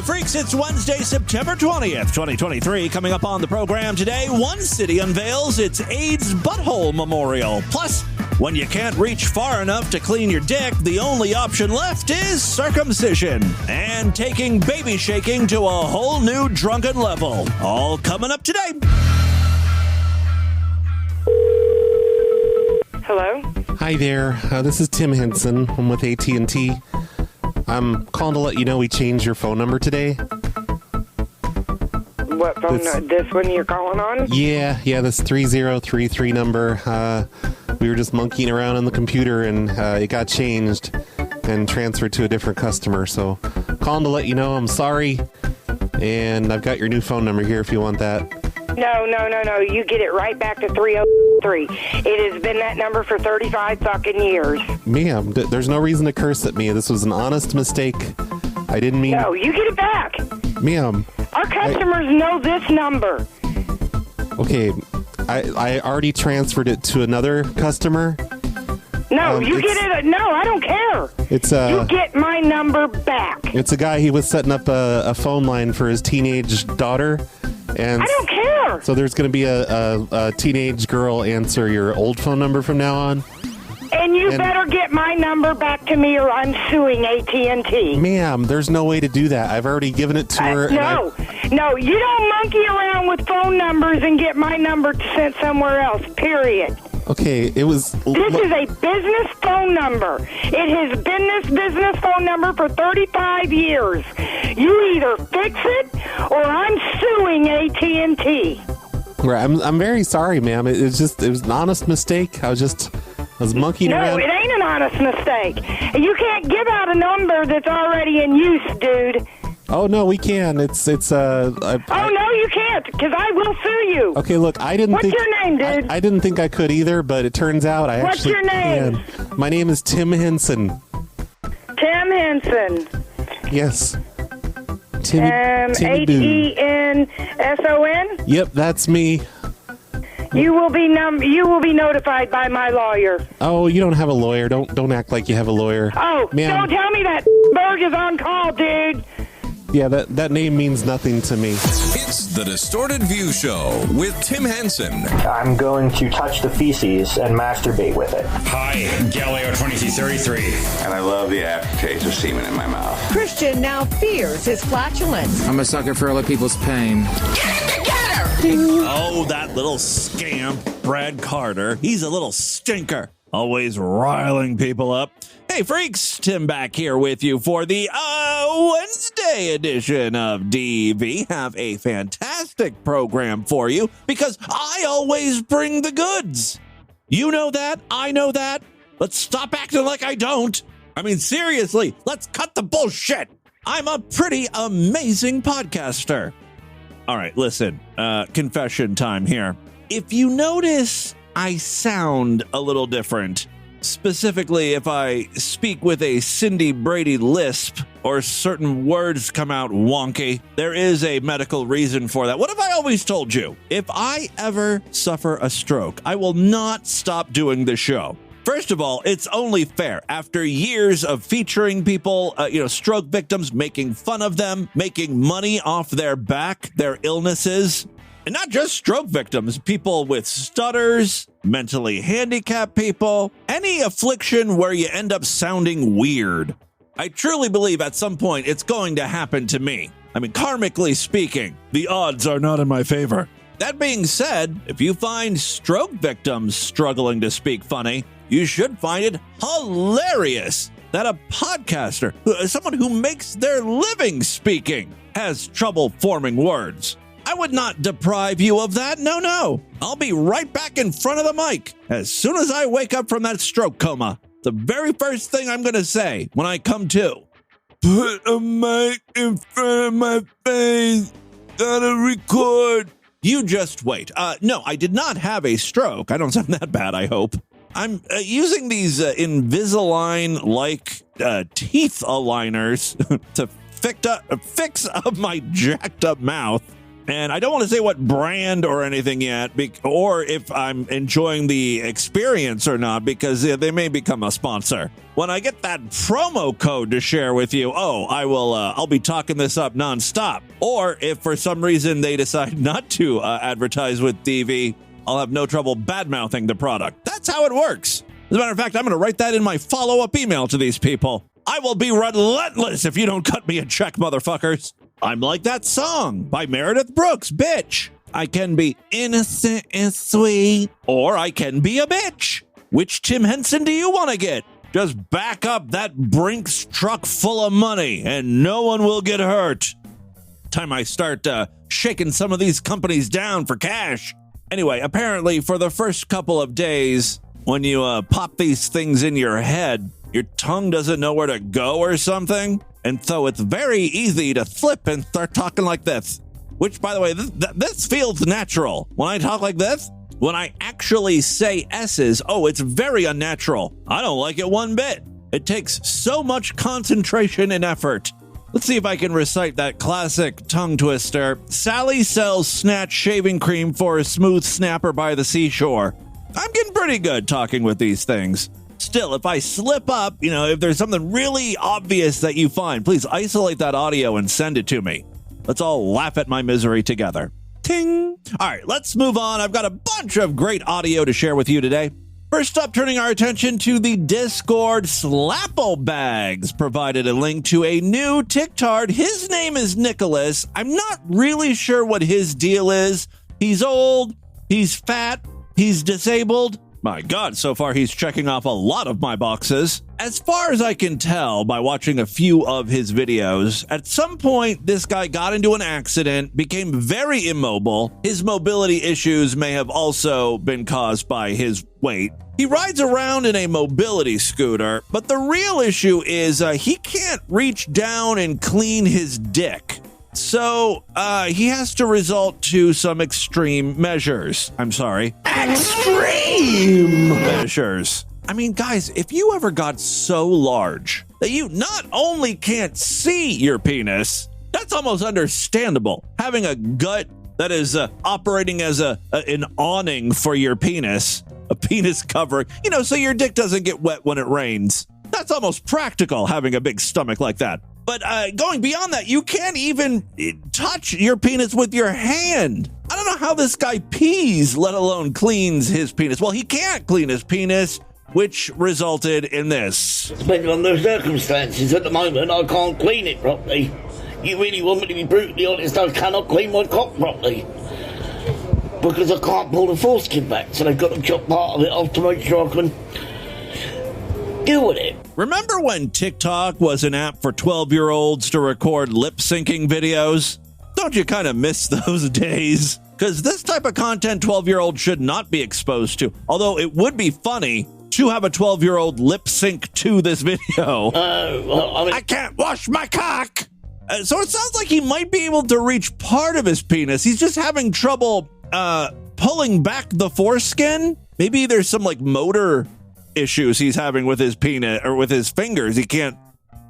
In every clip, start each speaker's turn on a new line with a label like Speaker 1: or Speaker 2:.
Speaker 1: Freaks, it's Wednesday, September 20th, 2023. Coming up on the program today, one city unveils its AIDS Butthole Memorial. Plus, when you can't reach far enough to clean your dick, the only option left is circumcision. And taking baby shaking to a whole new drunken level. All coming up today.
Speaker 2: Hello?
Speaker 3: Hi there. This is Tim Henson. I'm with AT&T. I'm calling to let you know we changed your phone number today.
Speaker 2: What phone? This one you're calling on?
Speaker 3: Yeah, this 3033 number. We were just monkeying around on the computer and it got changed and transferred to a different customer. So calling to let you know I'm sorry. And I've got your new phone number here if you want that.
Speaker 2: No. You get it right back to 303. It has been that number for 35 fucking years.
Speaker 3: Ma'am, there's no reason to curse at me. This was an honest mistake. I didn't mean...
Speaker 2: No, you get it back.
Speaker 3: Ma'am.
Speaker 2: Our customers know this number.
Speaker 3: Okay, I already transferred it to another customer.
Speaker 2: No, you get it. No, I don't care. You get my number back.
Speaker 3: It's a guy. He was setting up a phone line for his teenage daughter. And
Speaker 2: I don't care.
Speaker 3: So there's going to be a teenage girl answer your old phone number from now on.
Speaker 2: And you better get my number back to me or I'm suing AT&T.
Speaker 3: Ma'am, there's no way to do that. I've already given it to her.
Speaker 2: No, you don't monkey around with phone numbers and get my number sent somewhere else, period.
Speaker 3: Okay, it was...
Speaker 2: This is a business phone number. It has been this business phone number for 35 years. You either fix it or I'm suing AT&T.
Speaker 3: Right, I'm very sorry, ma'am. It was an honest mistake. I was monkeying around.
Speaker 2: No, it ain't an honest mistake. You can't give out a number that's already in use, dude.
Speaker 3: Oh, no, we can. No,
Speaker 2: you can't, because I will sue you.
Speaker 3: Okay, look, I didn't
Speaker 2: What's your name, dude?
Speaker 3: I didn't think I could either, but it turns out I
Speaker 2: What's
Speaker 3: actually
Speaker 2: your name?
Speaker 3: can. My name is Tim Henson.
Speaker 2: Tim Henson.
Speaker 3: Yes.
Speaker 2: Henson?
Speaker 3: Yep, that's me.
Speaker 2: You will be notified by my lawyer.
Speaker 3: Oh, you don't have a lawyer. Don't act like you have a lawyer.
Speaker 2: Oh,
Speaker 3: ma'am.
Speaker 2: Don't tell me that Berg is on call, dude.
Speaker 3: Yeah, that name means nothing to me.
Speaker 4: It's the Distorted View Show with Tim Henson.
Speaker 5: I'm going to touch the feces and masturbate with it.
Speaker 6: Hi, Galileo 2233.
Speaker 7: And I love the aftertaste of semen in my mouth.
Speaker 8: Christian now fears his flatulence.
Speaker 9: I'm a sucker for other people's pain.
Speaker 8: Get it together!
Speaker 1: Oh, that little scamp, Brad Carter. He's a little stinker. Always riling people up. Hey, freaks, Tim back here with you for the Wednesday edition of DV. Have a fantastic program for you because I always bring the goods. You know that. I know that. Let's stop acting like I don't. I mean, seriously, let's cut the bullshit. I'm a pretty amazing podcaster. All right, listen, confession time here. If you notice I sound a little different, specifically if I speak with a Cindy Brady lisp or certain words come out wonky, there is a medical reason for that. What have I always told you? If I ever suffer a stroke, I will not stop doing the show. First of all, it's only fair. After years of featuring people, stroke victims, making fun of them, making money off their back, their illnesses, and not just stroke victims, people with stutters, mentally handicapped people, any affliction where you end up sounding weird. I truly believe at some point it's going to happen to me. I mean, karmically speaking, the odds are not in my favor. That being said, if you find stroke victims struggling to speak funny, you should find it hilarious that a podcaster, someone who makes their living speaking, has trouble forming words. I would not deprive you of that. No. I'll be right back in front of the mic as soon as I wake up from that stroke coma. The very first thing I'm going to say when I come to. Put a mic in front of my face. Gotta record. You just wait. No, I did not have a stroke. I don't sound that bad, I hope. I'm using these Invisalign-like teeth aligners to fix up my jacked up mouth. And I don't want to say what brand or anything yet, or if I'm enjoying the experience or not, because they may become a sponsor. When I get that promo code to share with you, I'll be talking this up nonstop. Or if for some reason they decide not to advertise with DV, I'll have no trouble bad-mouthing the product. That's how it works. As a matter of fact, I'm going to write that in my follow-up email to these people. I will be relentless if you don't cut me a check, motherfuckers. I'm like that song by Meredith Brooks, bitch. I can be innocent and sweet, or I can be a bitch. Which Tim Henson do you want to get? Just back up that Brinks truck full of money and no one will get hurt. Time I start shaking some of these companies down for cash. Anyway, apparently for the first couple of days, when you pop these things in your head, your tongue doesn't know where to go or something. And so it's very easy to slip and start talking like this. Which, by the way, this feels natural. When I talk like this, when I actually say S's, it's very unnatural. I don't like it one bit. It takes so much concentration and effort. Let's see if I can recite that classic tongue twister. Sally sells Snatch shaving cream for a smooth snapper by the seashore. I'm getting pretty good talking with these things. Still, if I slip up, if there's something really obvious that you find, please isolate that audio and send it to me. Let's all laugh at my misery together. Ting! All right, let's move on. I've got a bunch of great audio to share with you today. First up, turning our attention to the Discord, Slapple Bags provided a link to a new TikTok. His name is Nicholas. I'm not really sure what his deal is. He's old, he's fat, he's disabled. My God, so far he's checking off a lot of my boxes. As far as I can tell by watching a few of his videos, at some point this guy got into an accident, became very immobile. His mobility issues may have also been caused by his weight. He rides around in a mobility scooter, but the real issue is he can't reach down and clean his dick. So, he has to resort to some extreme measures. Extreme measures. I mean, guys, if you ever got so large that you not only can't see your penis, that's almost understandable. Having a gut that is operating as an awning for your penis, a penis covering, so your dick doesn't get wet when it rains. That's almost practical, having a big stomach like that. But going beyond that, you can't even touch your penis with your hand. I don't know how this guy pees, let alone cleans his penis. Well, he can't clean his penis, which resulted in this.
Speaker 10: Depending on the circumstances, at the moment, I can't clean it properly. You really want me to be brutally honest, I cannot clean my cock properly. Because I can't pull the foreskin back, so they've got to chop part of it off to make sure I can deal with it.
Speaker 1: Remember when TikTok was an app for 12-year-olds to record lip-syncing videos? Don't you kind of miss those days? Because this type of content 12-year-olds should not be exposed to. Although it would be funny to have a 12-year-old lip-sync to this video. I can't wash my cock! So it sounds like he might be able to reach part of his penis. He's just having trouble pulling back the foreskin. Maybe there's some motor issues he's having with his penis or with his fingers. He can't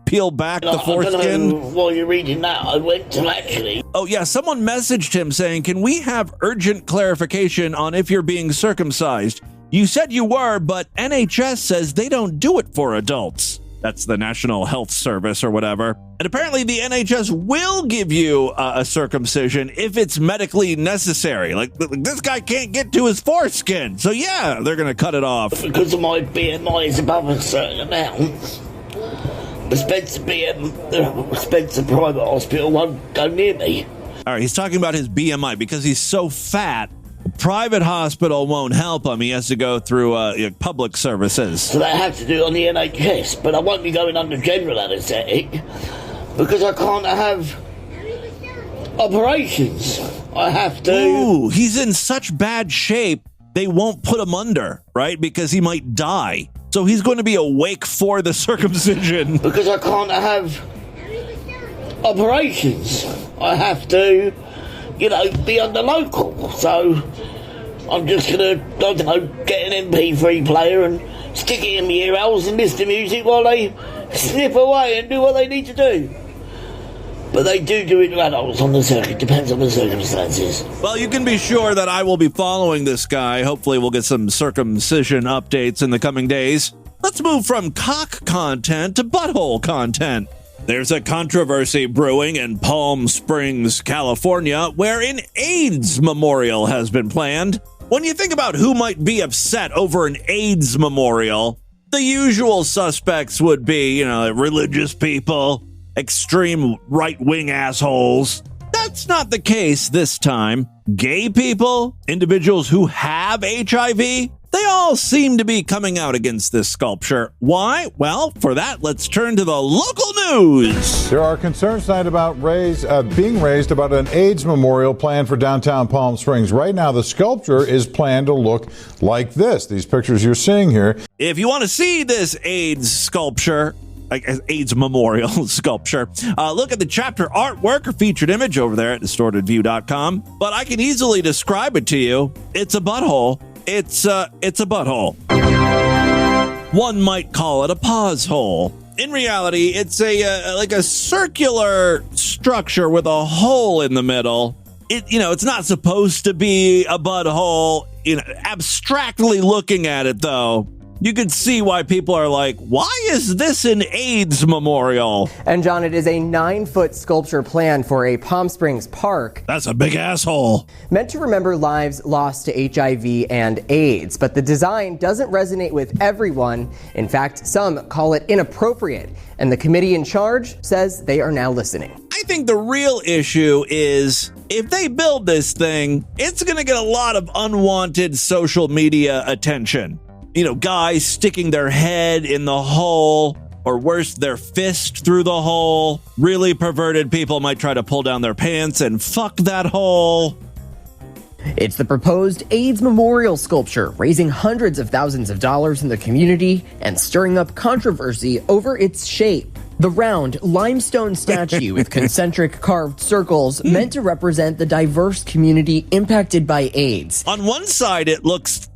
Speaker 1: peel back the foreskin.
Speaker 10: I don't know, while you're reading that, I went to actually...
Speaker 1: Oh yeah, someone messaged him saying, can we have urgent clarification on if you're being circumcised? You said you were, but NHS says they don't do it for adults. That's the National Health Service or whatever. And apparently the NHS will give you a circumcision if it's medically necessary. Like this guy can't get to his foreskin. So yeah, they're going to cut it off.
Speaker 10: Because of my BMI is above a certain amount, the Spencer Private Hospital won't go near me.
Speaker 1: All right, he's talking about his BMI because he's so fat. The private hospital won't help him. He has to go through public services.
Speaker 10: So they have to do it on the NHS, but I won't be going under general anaesthetic because I can't have operations. I have to...
Speaker 1: Ooh, he's in such bad shape, they won't put him under, right? Because he might die. So he's going to be awake for the circumcision.
Speaker 10: Because I can't have operations. I have to... be on the local, so I'm just gonna, get an MP3 player and stick it in my ear holes and listen to music while they snip away and do what they need to do. But they do it to adults on the circuit. Depends on the circumstances.
Speaker 1: Well, you can be sure that I will be following this guy. Hopefully we'll get some circumcision updates in the coming days. Let's move from cock content to butthole content. There's a controversy brewing in Palm Springs, California, where an AIDS memorial has been planned. When you think about who might be upset over an AIDS memorial, the usual suspects would be, religious people, extreme right-wing assholes. That's not the case this time. Gay people, individuals who have HIV, they all seem to be coming out against this sculpture. Why? Well, for that, let's turn to the local news.
Speaker 11: There are concerns tonight about being raised about an AIDS memorial planned for downtown Palm Springs. Right now, the sculpture is planned to look like this. These pictures you're seeing here.
Speaker 1: If you want to see this AIDS sculpture, like AIDS memorial sculpture, look at the chapter artwork or featured image over there at distortedview.com. But I can easily describe it to you. It's a butthole. It's a butthole. One might call it a pause hole. In reality, it's a circular structure with a hole in the middle. It's not supposed to be a butthole. Abstractly looking at it, though, you can see why people are like, why is this an AIDS memorial?
Speaker 12: And John, it is a 9-foot sculpture planned for a Palm Springs park.
Speaker 1: That's a big asshole.
Speaker 12: Meant to remember lives lost to HIV and AIDS, but the design doesn't resonate with everyone. In fact, some call it inappropriate, and the committee in charge says they are now listening.
Speaker 1: I think the real issue is if they build this thing, it's going to get a lot of unwanted social media attention. Guys sticking their head in the hole, or worse, their fist through the hole. Really perverted people might try to pull down their pants and fuck that hole.
Speaker 12: It's the proposed AIDS memorial sculpture, raising hundreds of thousands of dollars in the community and stirring up controversy over its shape. The round limestone statue with concentric carved circles meant to represent the diverse community impacted by AIDS.
Speaker 1: On one side, it looks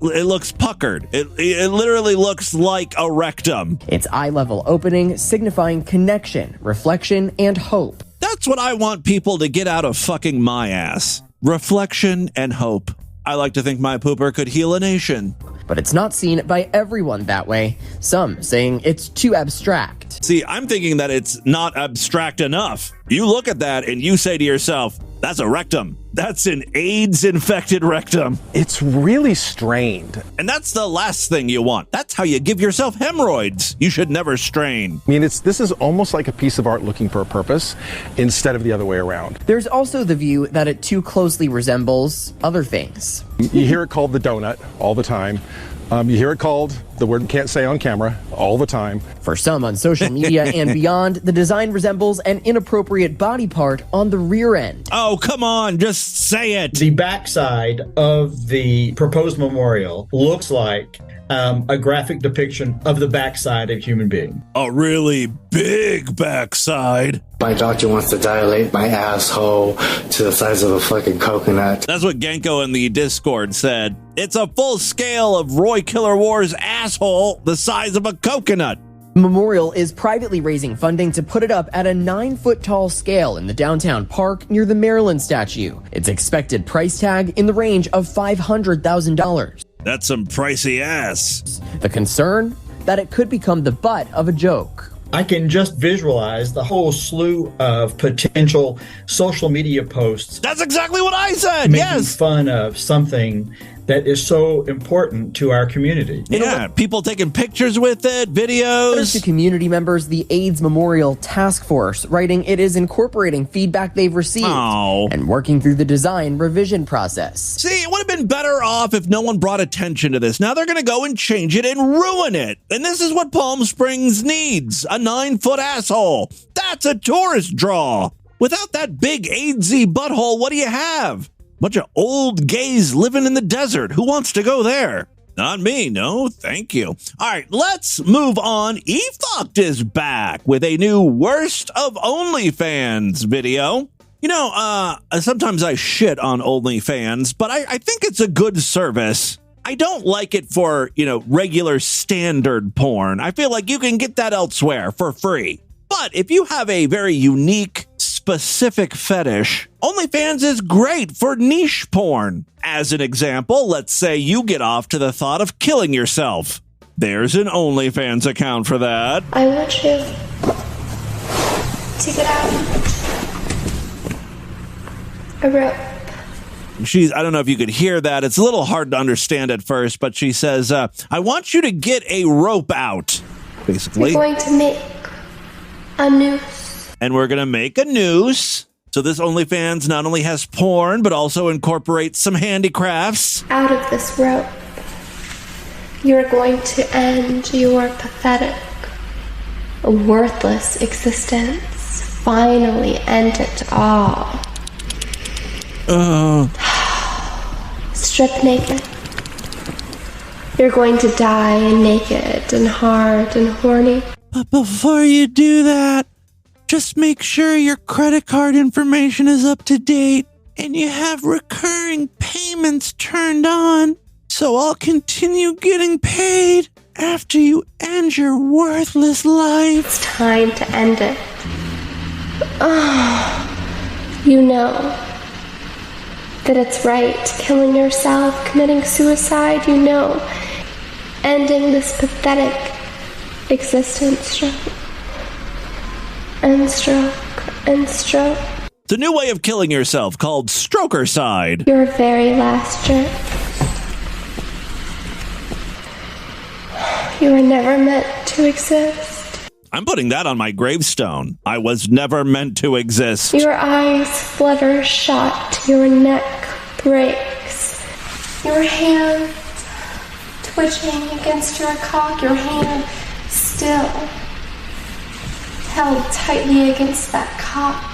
Speaker 1: puckered. It literally looks like a rectum.
Speaker 12: Its eye-level opening signifying connection, reflection, and hope.
Speaker 1: That's what I want people to get out of fucking my ass. Reflection and hope. I like to think my pooper could heal a nation.
Speaker 12: But it's not seen by everyone that way. Some saying it's too abstract.
Speaker 1: See, I'm thinking that it's not abstract enough. You look at that and you say to yourself, that's a rectum. That's an AIDS-infected rectum.
Speaker 13: It's really strained.
Speaker 1: And that's the last thing you want. That's how you give yourself hemorrhoids. You should never strain.
Speaker 13: I mean, this is almost like a piece of art looking for a purpose instead of the other way around.
Speaker 12: There's also the view that it too closely resembles other things.
Speaker 13: You hear it called the donut all the time. You hear it called the word you can't say on camera all the time.
Speaker 12: For some on social media and beyond, the design resembles an inappropriate body part on the rear end.
Speaker 1: Oh, come on, just say it.
Speaker 14: The backside of the proposed memorial looks like a graphic depiction of the backside of a human being.
Speaker 1: A really big backside.
Speaker 15: My doctor wants to dilate my asshole to the size of a fucking coconut.
Speaker 1: That's what Genko in the Discord said. It's a full scale of Roy Killer War's asshole the size of a coconut.
Speaker 12: Memorial is privately raising funding to put it up at a 9-foot tall scale in the downtown park near the Maryland statue. Its expected price tag in the range of $500,000.
Speaker 1: That's some pricey ass.
Speaker 12: The concern? That it could become the butt of a joke.
Speaker 14: I can just visualize the whole slew of potential social media posts.
Speaker 1: That's exactly what I said.
Speaker 14: Making fun of something that is so important to our community.
Speaker 1: Yeah, people taking pictures with it, videos.
Speaker 12: To community members, the AIDS Memorial Task Force, writing it is incorporating feedback they've received and working through the design revision process.
Speaker 1: See, it would have been better off if no one brought attention to this. Now they're going to go and change it and ruin it. And this is what Palm Springs needs, a 9-foot asshole. That's a tourist draw. Without that big AIDS-y butthole, what do you have? Bunch of old gays living in the desert. Who wants to go there? Not me. No, thank you. All right, let's move on. E-Fucked is back with a new Worst of OnlyFans video. Sometimes I shit on OnlyFans, but I think it's a good service. I don't like it for, regular standard porn. I feel like you can get that elsewhere for free. But if you have a very unique, specific fetish, OnlyFans is great for niche porn. As an example, let's say you get off to the thought of killing yourself. There's an OnlyFans account for that.
Speaker 16: I want you to get out a rope.
Speaker 1: I don't know if you could hear that. It's a little hard to understand at first, but she says, I want you to get a rope out, basically.
Speaker 16: We're going to make a noose.
Speaker 1: And we're going to make a noose. So this OnlyFans not only has porn, but also incorporates some handicrafts.
Speaker 16: Out of this rope, you're going to end your pathetic, worthless existence. Finally end it all. Strip naked. You're going to die naked and hard and horny.
Speaker 1: But before you do that, just make sure your credit card information is up to date and you have recurring payments turned on. So I'll continue getting paid after you end your worthless life.
Speaker 16: It's time to end it. Oh, you know that it's right. Killing yourself, committing suicide, you know. Ending this pathetic existence, stroke and stroke and stroke.
Speaker 1: It's a new way of killing yourself called strokercide.
Speaker 16: Your very last jerk. You were never meant to exist.
Speaker 1: I'm putting that on my gravestone. I was never meant to exist.
Speaker 16: Your eyes flutter shut. Your neck breaks. Your hand twitching against your cock. Your hand still held tightly against that cock.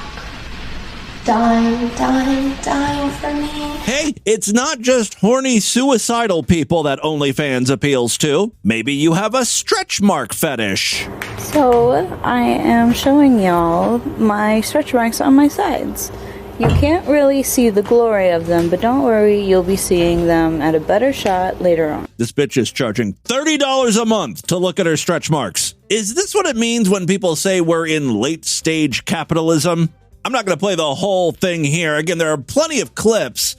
Speaker 16: Dying, dying, dying for me.
Speaker 1: Hey, it's not just horny suicidal people that OnlyFans appeals to. Maybe you have a stretch mark fetish.
Speaker 17: So I am showing y'all my stretch marks on my sides. You can't really see the glory of them, but don't worry, you'll be seeing them at a better shot later on.
Speaker 1: This bitch is charging $30 a month to look at her stretch marks. Is this what it means when people say we're in late stage capitalism? I'm not going to play the whole thing here. Again, there are plenty of clips.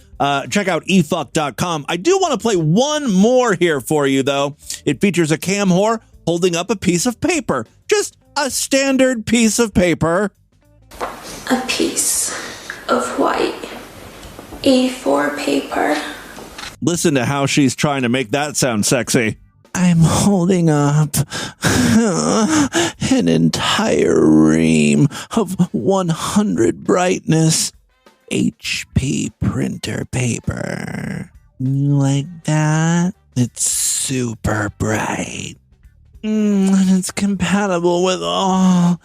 Speaker 1: Check out efuck.com. I do want to play one more here for you, though. It features a cam whore holding up a piece of paper. Just a standard piece of paper.
Speaker 16: A piece of white A4 paper.
Speaker 1: Listen to how she's trying to make that sound sexy. I'm holding up an entire ream of 100 brightness HP printer paper. You like that? It's super bright. And it's compatible with all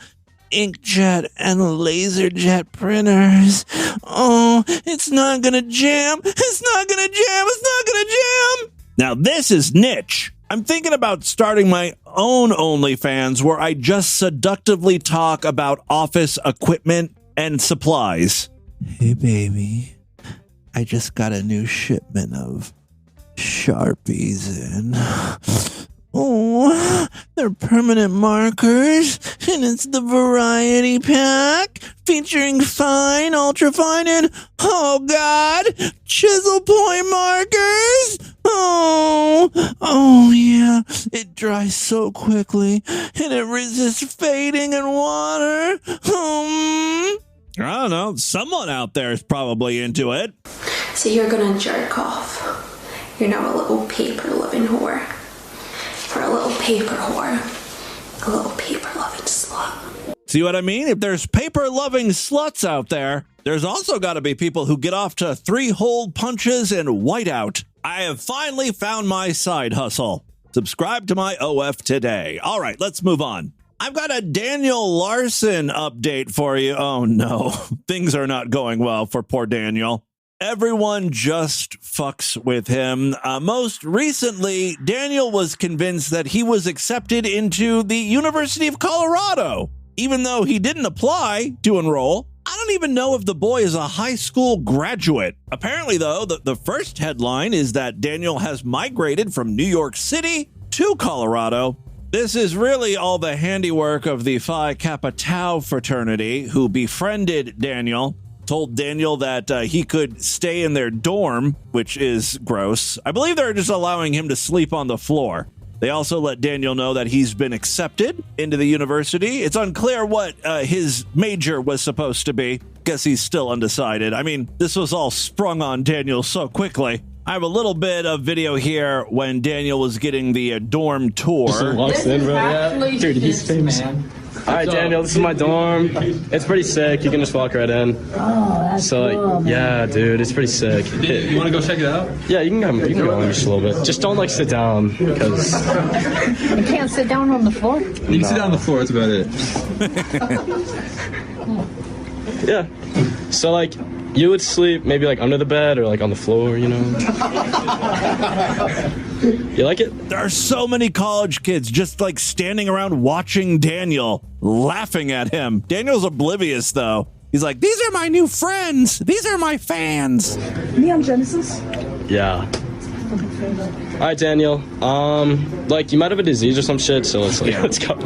Speaker 1: inkjet and laserjet printers. Oh, it's not gonna jam. It's not gonna jam. It's not gonna jam. Now this is niche. I'm thinking about starting my own OnlyFans where I just seductively talk about office equipment and supplies. Hey, baby, I just got a new shipment of Sharpies in. Oh, they're permanent markers, and it's the variety pack featuring fine, ultrafine, and, oh God, chisel point markers. Oh yeah, it dries so quickly, and it resists fading in water. I don't know, someone out there is probably into it.
Speaker 16: So you're gonna jerk off. You're now a little paper-loving whore. For a little paper whore. A little paper-loving slut.
Speaker 1: See what I mean? If there's paper-loving sluts out there, there's also got to be people who get off to 3-hole punches and whiteout. I have finally found my side hustle. Subscribe to my OF today. All right, let's move on. I've got a Daniel Larson update for you. Oh no, things are not going well for poor Daniel. Everyone just fucks with him. Most recently, Daniel was convinced that he was accepted into the University of Colorado, even though he didn't apply to enroll. I don't even know if the boy is a high school graduate. Apparently, though, the first headline is that Daniel has migrated from New York City to Colorado. This is really all the handiwork of the Phi Kappa Tau fraternity, who befriended Daniel, told Daniel that he could stay in their dorm, which is gross. I believe they're just allowing him to sleep on the floor. They also let Daniel know that he's been accepted into the university. It's unclear what his major was supposed to be. Guess he's still undecided. I mean, this was all sprung on Daniel so quickly. I have a little bit of video here when Daniel was getting the dorm tour.
Speaker 18: Just walks in, bro. Yeah. Dude, he's famous. All right, Daniel, this is my dorm. It's pretty sick. You can just walk right in.
Speaker 19: Oh, that's
Speaker 18: so, like,
Speaker 19: cool,
Speaker 18: yeah, dude, it's pretty sick.
Speaker 20: You want to go check it out?
Speaker 18: Yeah, you can go in just a little bit. Just don't, like, sit down, because...
Speaker 19: You can't sit down on the floor?
Speaker 20: You can sit down on the floor, that's about it.
Speaker 18: Yeah. So, like, you would sleep maybe, like, under the bed or, like, on the floor, you know? You like it?
Speaker 1: There are so many college kids just, like, standing around watching Daniel, laughing at him. Daniel's oblivious, though. He's like, these are my new friends. These are my fans.
Speaker 19: Neon Genesis?
Speaker 18: Yeah. All right, Daniel. Like, you might have a disease or some shit, so let's go.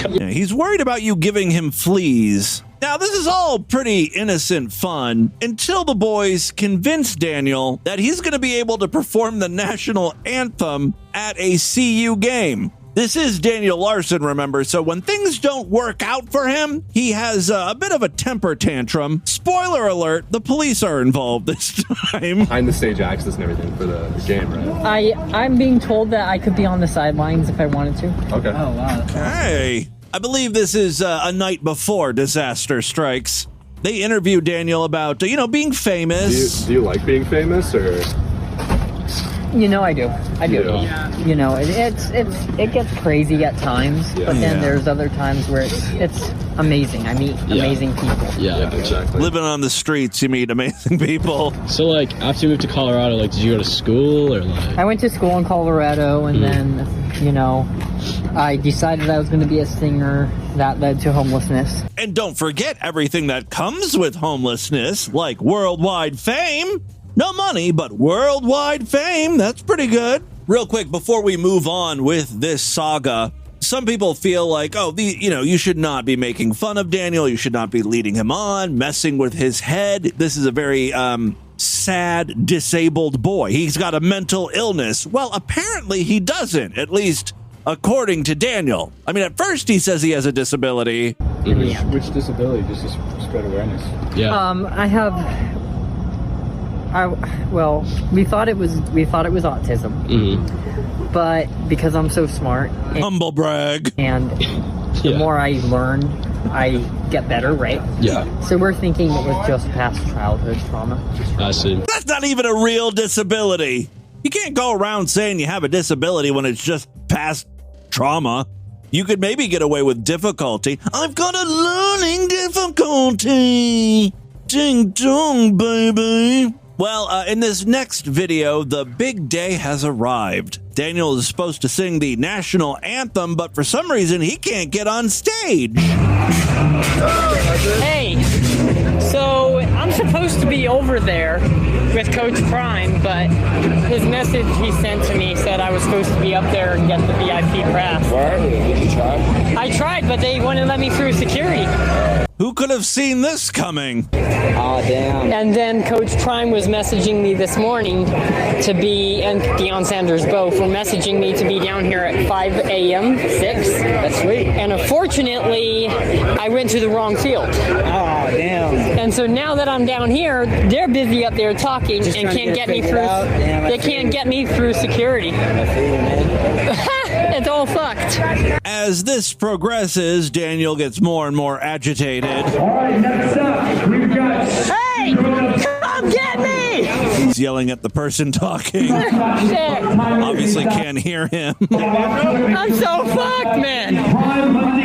Speaker 1: Yeah, he's worried about you giving him fleas. Now, this is all pretty innocent fun until the boys convince Daniel that he's going to be able to perform the national anthem at a CU game. This is Daniel Larson, remember, so when things don't work out for him, he has a bit of a temper tantrum. Spoiler alert, the police are involved this time.
Speaker 20: Behind the stage access and everything for the game, right?
Speaker 21: I'm being told that I could be on the sidelines if I wanted to.
Speaker 20: Okay.
Speaker 21: Oh, wow.
Speaker 1: Hey, I believe this is a night before disaster strikes. They interview Daniel about, being famous.
Speaker 20: Do you like being famous, or...
Speaker 21: You know I do. Yeah. You know, it gets crazy at times, but then there's other times where it's amazing. I meet amazing people.
Speaker 18: Yeah, exactly.
Speaker 1: Living on the streets, you meet amazing people.
Speaker 18: So, like, after you moved to Colorado, like, did you go to school, or, like...
Speaker 21: I went to school in Colorado, and then, I decided I was going to be a singer. That led to homelessness.
Speaker 1: And don't forget everything that comes with homelessness, like worldwide fame. No money, but worldwide fame. That's pretty good. Real quick, before we move on with this saga, some people feel like, you should not be making fun of Daniel. You should not be leading him on, messing with his head. This is a very sad, disabled boy. He's got a mental illness. Well, apparently he doesn't, at least according to Daniel. I mean, at first he says he has a disability.
Speaker 20: Which disability? Just to spread awareness.
Speaker 21: Yeah. We thought it was autism, but because I'm so smart,
Speaker 1: humble brag,
Speaker 21: and the more I learn, I get better, right?
Speaker 18: Yeah.
Speaker 21: So we're thinking it was just past childhood trauma.
Speaker 18: I see.
Speaker 1: That's not even a real disability. You can't go around saying you have a disability when it's just past trauma. You could maybe get away with difficulty. I've got a learning difficulty. Ding dong, baby. Well, in this next video, the big day has arrived. Daniel is supposed to sing the national anthem, but for some reason, he can't get on stage.
Speaker 21: Hey, so I'm supposed to be over there with Coach Prime, but his message he sent to me said I was supposed to be up there and get the VIP pass.
Speaker 20: Did you try?
Speaker 21: I tried, but they wouldn't let me through security.
Speaker 1: Who could have seen this coming?
Speaker 21: Oh, damn. And then Coach Prime was messaging me this morning to be, and Deion Sanders both were messaging me to be down here at 5 a.m., 6. That's sweet. And unfortunately, I went to the wrong field. Oh, damn. And so now that I'm down here, they're busy up there talking and can't get me through. They can't get me through security. It's all fucked.
Speaker 1: As this progresses, Daniel gets more and more agitated.
Speaker 19: All right, next up, we've got...
Speaker 21: Hey! Come get me!
Speaker 1: He's yelling at the person talking. Obviously can't hear him.
Speaker 21: I'm so fucked, man!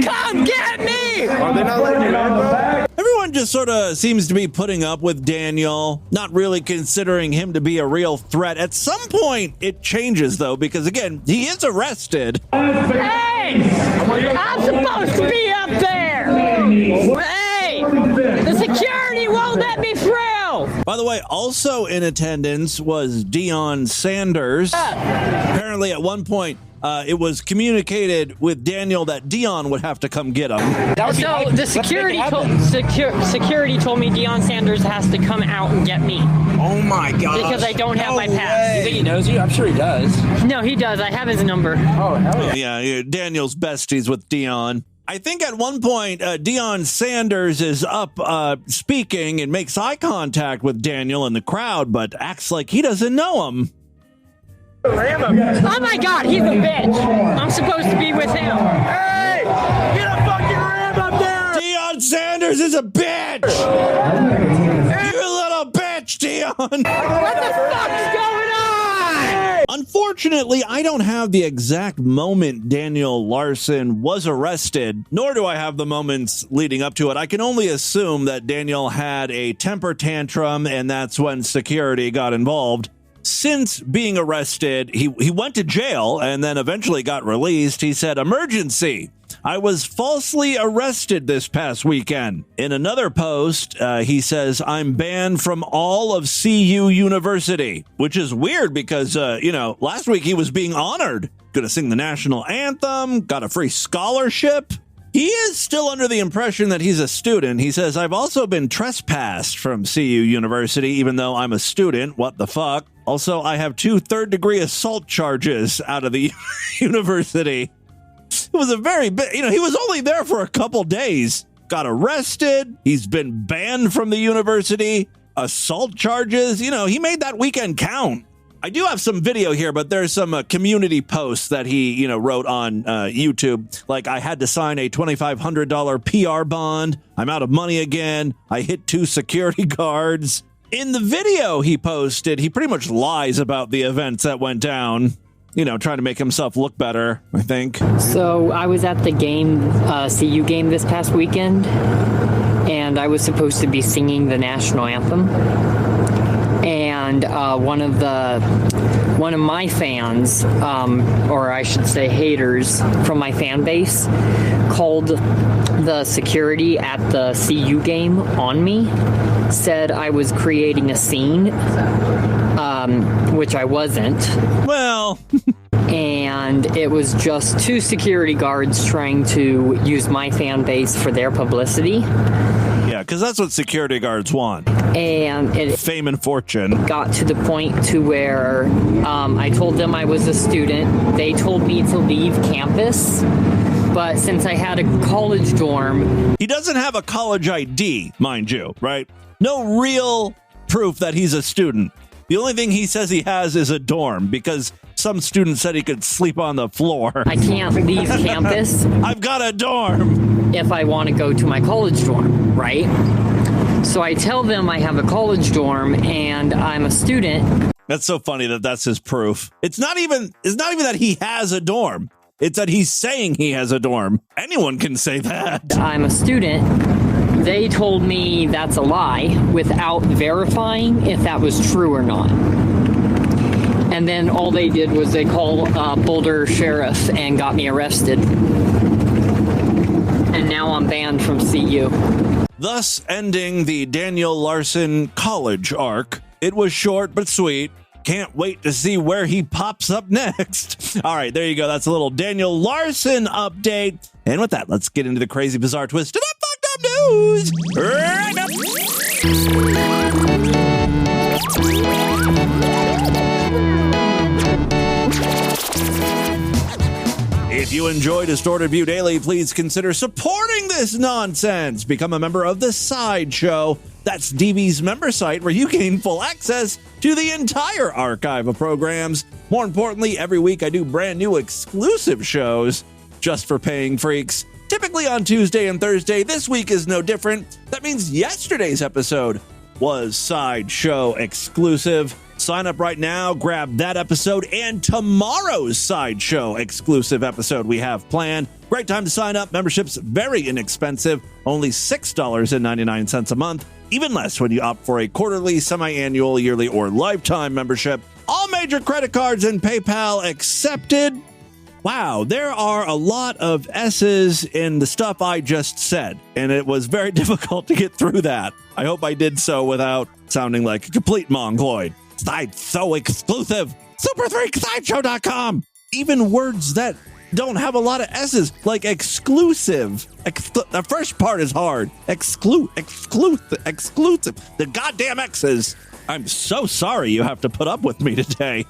Speaker 21: Come get me!
Speaker 20: Are they not letting you in?
Speaker 1: Everyone just sort of seems to be putting up with Daniel, not really considering him to be a real threat. At some point, it changes, though, because, again, he is arrested.
Speaker 21: Hey! I'm supposed to be up there! Hey! The security won't let me through!
Speaker 1: By the way, also in attendance was Deion Sanders. Apparently, at one point, it was communicated with Daniel that Dion would have to come get him.
Speaker 21: So the security told me Deion Sanders has to come out and get me.
Speaker 6: Oh my God!
Speaker 21: Because I don't have my pass.
Speaker 6: You think he knows you? I'm sure he does.
Speaker 21: No, he does. I have his number.
Speaker 6: Oh hell
Speaker 1: Yeah, Daniel's besties with Dion. I think at one point, Deion Sanders is up speaking and makes eye contact with Daniel in the crowd, but acts like he doesn't know him.
Speaker 21: Oh my God, he's a bitch. I'm supposed to be with him.
Speaker 6: Hey, get a fucking ram up there!
Speaker 1: Deion Sanders is a bitch! You little bitch, Deion!
Speaker 21: What the fuck is going on?
Speaker 1: Unfortunately, I don't have the exact moment Daniel Larson was arrested, nor do I have the moments leading up to it. I can only assume that Daniel had a temper tantrum, and that's when security got involved. Since being arrested, he went to jail and then eventually got released. He said, "Emergency. I was falsely arrested this past weekend." In another post, he says, "I'm banned from all of CU University," which is weird because, last week he was being honored. Gonna sing the national anthem, got a free scholarship. He is still under the impression that he's a student. He says, "I've also been trespassed from CU University, even though I'm a student. What the fuck? Also, I have 2 third-degree assault charges out of the university." It was a very big, he was only there for a couple days. Got arrested. He's been banned from the university. Assault charges. He made that weekend count. I do have some video here, but there's some community posts that he, wrote on YouTube. Like, "I had to sign a $2,500 PR bond. I'm out of money again. I hit 2 security guards." In the video he posted, he pretty much lies about the events that went down, trying to make himself look better, I think.
Speaker 21: So I was at the CU game this past weekend, and I was supposed to be singing the national anthem. And one of my fans, or I should say haters from my fan base, called the security at the CU game on me, said I was creating a scene, which I wasn't.
Speaker 1: Well...
Speaker 21: And it was just 2 security guards trying to use my fan base for their publicity.
Speaker 1: Yeah, because that's what security guards want.
Speaker 21: And it
Speaker 1: fame and fortune.
Speaker 21: Got to the point to where I told them I was a student. They told me to leave campus. But since I had a college dorm...
Speaker 1: He doesn't have a college ID, mind you, right? No real proof that he's a student. The only thing he says he has is a dorm, because some student said he could sleep on the floor.
Speaker 21: I can't leave campus.
Speaker 1: I've got a dorm.
Speaker 21: If I want to go to my college dorm, right? So I tell them I have a college dorm and I'm a student.
Speaker 1: That's so funny that that's his proof. It's not even that he has a dorm. It's that he's saying he has a dorm. Anyone can say that.
Speaker 21: I'm a student. They told me that's a lie without verifying if that was true or not. And then all they did was they called Boulder Sheriff and got me arrested. And now I'm banned from CU.
Speaker 1: Thus ending the Daniel Larson college arc. It was short but sweet. Can't wait to see where he pops up next. All right, there you go. That's a little Daniel Larson update. And with that, let's get into the crazy, bizarre twist of that fucked up news. Right up. If you enjoy Distorted View Daily, please consider supporting this nonsense. Become a member of the Sideshow. That's DV's member site where you gain full access to the entire archive of programs. More importantly, every week I do brand new exclusive shows just for paying freaks. Typically on Tuesday and Thursday. This week is no different. That means yesterday's episode was Sideshow exclusive. Sign up right now, grab that episode and tomorrow's Sideshow exclusive episode we have planned. Great time to sign up. Membership's very inexpensive, only $6.99 a month. Even less when you opt for a quarterly, semi-annual, yearly, or lifetime membership. All major credit cards and PayPal accepted. Wow, there are a lot of S's in the stuff I just said, and it was very difficult to get through that. I hope I did so without sounding like a complete mongoloid. It's so exclusive. Super3Sideshow.com. even words that don't have a lot of S's, like exclusive. The first part is hard. Exclusive. The goddamn X's. I'm so sorry you have to put up with me today.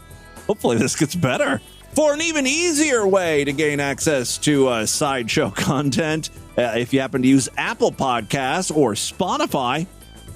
Speaker 1: Hopefully this gets better. For an even easier way to gain access to Sideshow content, if you happen to use Apple Podcasts or Spotify,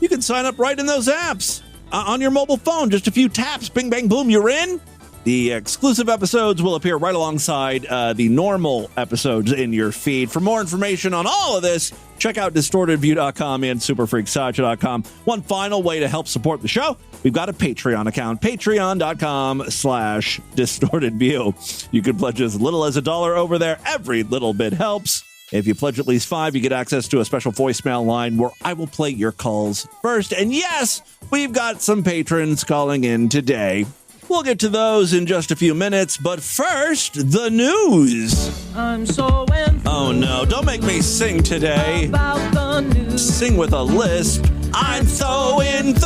Speaker 1: you can sign up right in those apps on your mobile phone. Just a few taps, bing, bang, boom, you're in. The exclusive episodes will appear right alongside the normal episodes in your feed. For more information on all of this, check out DistortedView.com and SuperFreakSideshow.com. One final way to help support the show, we've got a Patreon account, patreon.com/DistortedView. You can pledge as little as $1 over there. Every little bit helps. If you pledge at least $5, you get access to a special voicemail line where I will play your calls first. And yes, we've got some patrons calling in today. We'll get to those in just a few minutes, but first, the news.
Speaker 2: I'm so enthused.
Speaker 1: Oh no, don't make me sing today.
Speaker 2: About the news.
Speaker 1: Sing with a lisp. I'm so enthused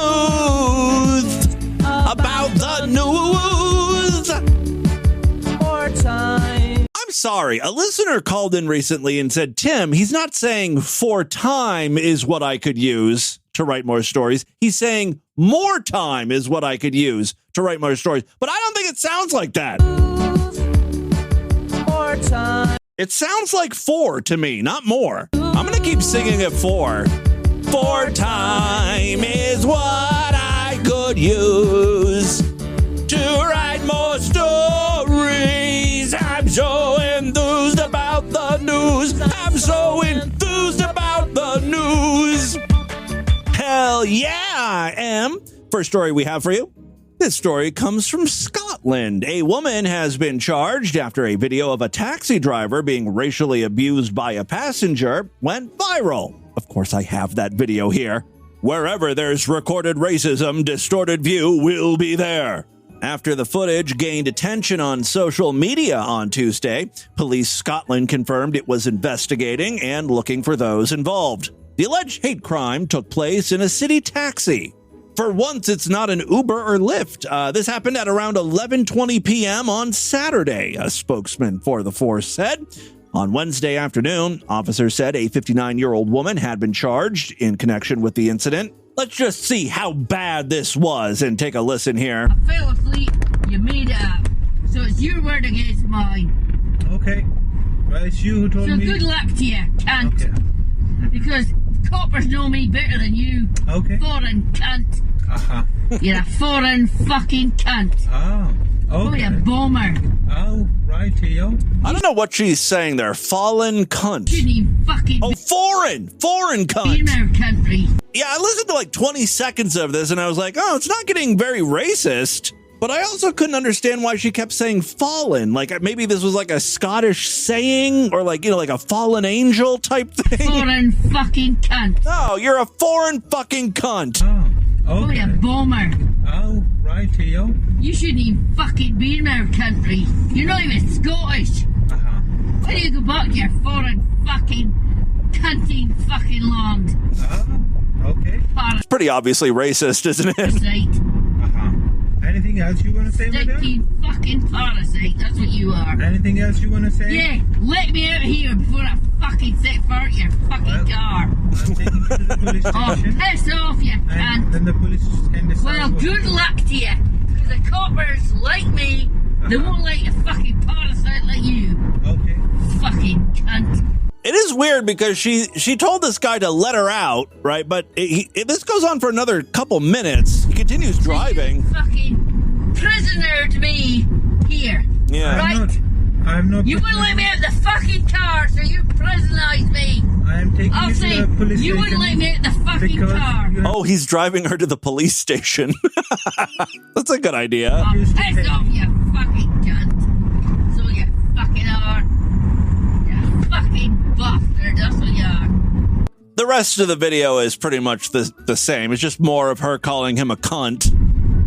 Speaker 1: about the news.
Speaker 2: More time.
Speaker 1: I'm sorry, a listener called in recently and said, Tim, he's not saying for time is what I could use to write more stories. He's saying more time is what I could use to write more stories. But I don't think it sounds like that.
Speaker 2: More time.
Speaker 1: It sounds like 4 to me, not more. I'm going to keep singing it 4. For time is what I could use to write more stories. I'm so enthused about the news. I'm so enthused about the news. Hell yeah, I am. First story we have for you. This story comes from Scotland. A woman has been charged after a video of a taxi driver being racially abused by a passenger went viral. Of course, I have that video here. Wherever there's recorded racism, Distorted View will be there. After the footage gained attention on social media on Tuesday, Police Scotland confirmed it was investigating and looking for those involved. The alleged hate crime took place in a city taxi. For once, it's not an Uber or Lyft. This happened at around 11:20 p.m. on Saturday, a spokesman for the force said. On Wednesday afternoon, officers said a 59-year-old woman had been charged in connection with the incident. Let's just see how bad this was and take a listen here.
Speaker 22: I fell asleep. You made it up. So it's your word against mine.
Speaker 23: Okay. Well, it's you who told me.
Speaker 22: So good luck to you, cunt.
Speaker 23: Okay.
Speaker 22: Because coppers know me better than you.
Speaker 23: Okay.
Speaker 22: Foreign cunt.
Speaker 23: Uh-huh.
Speaker 22: You're a foreign fucking cunt.
Speaker 23: Oh. Okay.
Speaker 22: Oh, you bomber.
Speaker 23: Oh, right, Theo.
Speaker 1: I don't know what she's saying there. Fallen cunt.
Speaker 22: You fucking.
Speaker 1: Oh, foreign cunt.
Speaker 22: In our country.
Speaker 1: Yeah, I listened to like 20 seconds of this and I was like, oh, it's not getting very racist. But I also couldn't understand why she kept saying fallen. Like maybe this was like a Scottish saying or like, like a fallen angel type thing.
Speaker 22: Foreign fucking cunt.
Speaker 1: No, you're a foreign fucking cunt.
Speaker 23: Oh,
Speaker 22: Oh,
Speaker 23: okay.
Speaker 22: you bomber.
Speaker 23: Oh, right, Theo.
Speaker 22: You shouldn't even fucking be in our country. You're not even Scottish.
Speaker 23: Uh-huh.
Speaker 22: Why do you go back to your foreign fucking cunting fucking land?
Speaker 23: Oh, okay.
Speaker 1: It's pretty obviously racist, isn't it?
Speaker 22: Parasite.
Speaker 23: Uh-huh. Anything else you want to say, madam?
Speaker 22: Stinking fucking parasite. That's what you are.
Speaker 23: Anything else you want to say?
Speaker 22: Yeah, let me out of here before I fucking set fire to your fucking car.
Speaker 23: I'm taking you to the police
Speaker 22: Oh,
Speaker 23: station.
Speaker 22: piss off, you
Speaker 23: And
Speaker 22: cunt.
Speaker 23: then the police can decide.
Speaker 22: Well,
Speaker 23: what
Speaker 22: good
Speaker 23: to do.
Speaker 22: luck to you. Because the coppers like me, they won't like a fucking parasite like you.
Speaker 23: Okay.
Speaker 22: Fucking cunt.
Speaker 1: It is weird because she told this guy to let her out, right? But this goes on for another couple minutes. He continues driving.
Speaker 22: Fucking prisoner to me here.
Speaker 1: Yeah.
Speaker 22: Right?
Speaker 23: I'm not.
Speaker 22: You wouldn't let me out of the fucking car, so you prisonized me.
Speaker 23: I am taking
Speaker 22: I'll
Speaker 23: you
Speaker 22: say,
Speaker 23: to the police
Speaker 22: you
Speaker 23: station.
Speaker 22: wouldn't let me out of the fucking
Speaker 23: because
Speaker 22: car.
Speaker 1: Oh, he's driving her to the police station. That's a good idea.
Speaker 22: Oh, piss off, you fucking cunt. So you fucking are. You fucking bastard, that's what you are.
Speaker 1: The rest of the video is pretty much the same. It's just more of her calling him a cunt.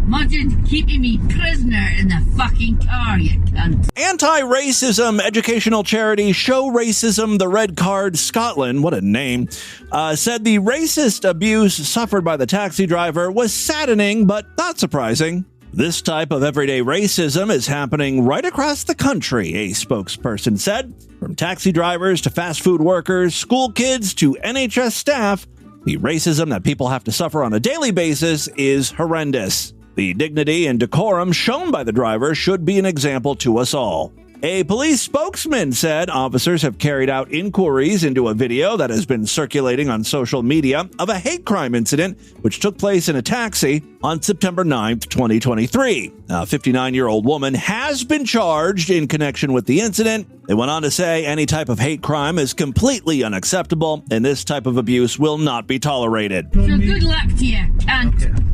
Speaker 22: Imagine keeping me prisoner in the fucking car, you cunt.
Speaker 1: Anti-racism educational charity Show Racism the Red Card Scotland, what a name, said the racist abuse suffered by the taxi driver was saddening but not surprising. This type of everyday racism is happening right across the country, a spokesperson said. From taxi drivers to fast food workers, school kids to NHS staff, the racism that people have to suffer on a daily basis is horrendous. The dignity and decorum shown by the driver should be an example to us all. A police spokesman said officers have carried out inquiries into a video that has been circulating on social media of a hate crime incident which took place in a taxi on September 9th, 2023. A 59-year-old woman has been charged in connection with the incident. They went on to say any type of hate crime is completely unacceptable and this type of abuse will not be tolerated.
Speaker 22: So good luck to you, cunt.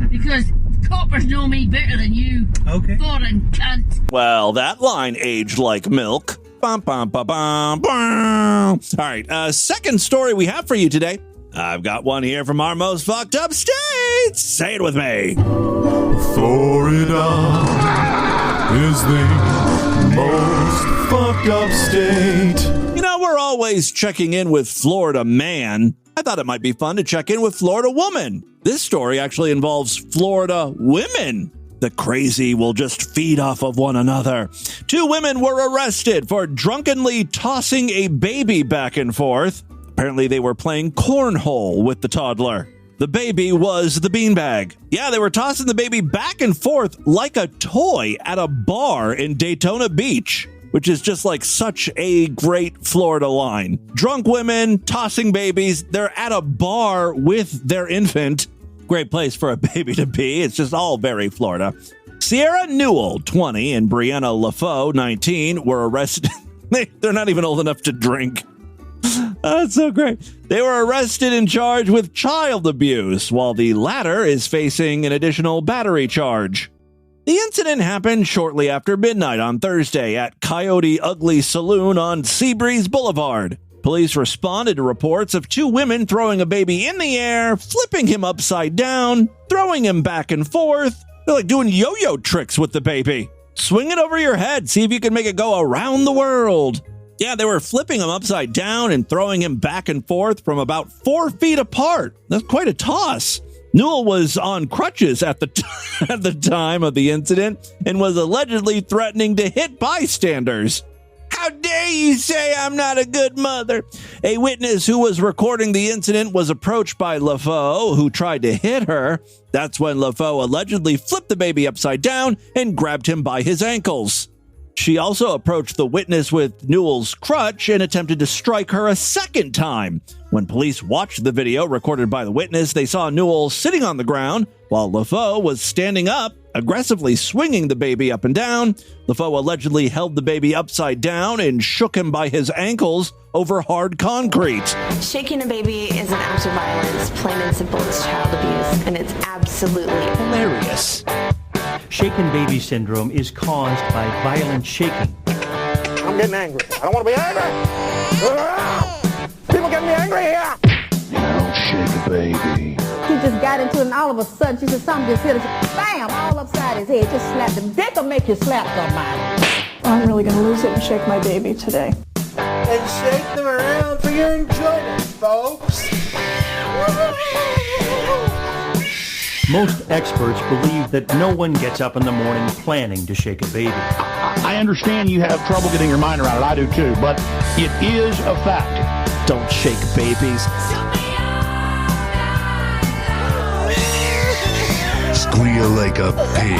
Speaker 22: Because coppers know me better than you.
Speaker 23: Okay.
Speaker 22: Foreign cunt.
Speaker 1: Well, that line aged like milk. Bum, bum, bum, bum, bum. All right, second story we have for you today. I've got one here from our most fucked up states. Say it with me.
Speaker 3: Florida is the most fucked up state.
Speaker 1: You know, we're always checking in with Florida man. I thought it might be fun to check in with Florida woman. This story actually involves Florida women. The crazy will just feed off of one another. 2 women were arrested for drunkenly tossing a baby back and forth. Apparently they were playing cornhole with the toddler. The baby was the beanbag. Yeah, they were tossing the baby back and forth like a toy at a bar in Daytona Beach, which is just like such a great Florida line. Drunk women tossing babies. They're at a bar with their infant. Great place for a baby to be. It's just all very Florida. Sierra Newell, 20, and Brianna LaFoe, 19, were arrested. They're not even old enough to drink. That's so great. They were arrested and charged with child abuse, while the latter is facing an additional battery charge. The incident happened shortly after midnight on Thursday at Coyote Ugly Saloon on Seabreeze Boulevard. Police responded to reports of 2 women throwing a baby in the air, flipping him upside down, throwing him back and forth. They're like doing yo-yo tricks with the baby. Swing it over your head, see if you can make it go around the world. Yeah, they were flipping him upside down and throwing him back and forth from about 4 feet apart. That's quite a toss. Newell was on crutches at the time of the incident and was allegedly threatening to hit bystanders. How dare you say I'm not a good mother? A witness who was recording the incident was approached by LaFoe, who tried to hit her. That's when LaFoe allegedly flipped the baby upside down and grabbed him by his ankles. She also approached the witness with Newell's crutch and attempted to strike her a second time. When police watched the video recorded by the witness, they saw Newell sitting on the ground while LaFoe was standing up, aggressively swinging the baby up and down. LaFoe allegedly held the baby upside down and shook him by his ankles over hard concrete.
Speaker 4: Shaking a baby is an act of violence, plain and simple. It's child abuse, and it's absolutely
Speaker 1: hilarious.
Speaker 5: Shaken baby syndrome is caused by violent shaking.
Speaker 6: I'm getting angry. I don't want to be angry. People get me angry here.
Speaker 3: You don't shake a baby.
Speaker 24: He just got into it and all of a sudden she said something just hit him. Bam! All upside his head. Just slapped him. Dick will make you slap somebody.
Speaker 19: I'm really going to lose it and shake my baby today.
Speaker 6: And shake them around for your enjoyment, folks.
Speaker 5: Most experts believe that no one gets up in the morning planning to shake a baby.
Speaker 25: I understand you have trouble getting your mind around it. I do too, but it is a fact.
Speaker 1: Don't shake babies.
Speaker 3: Squeal like a pig.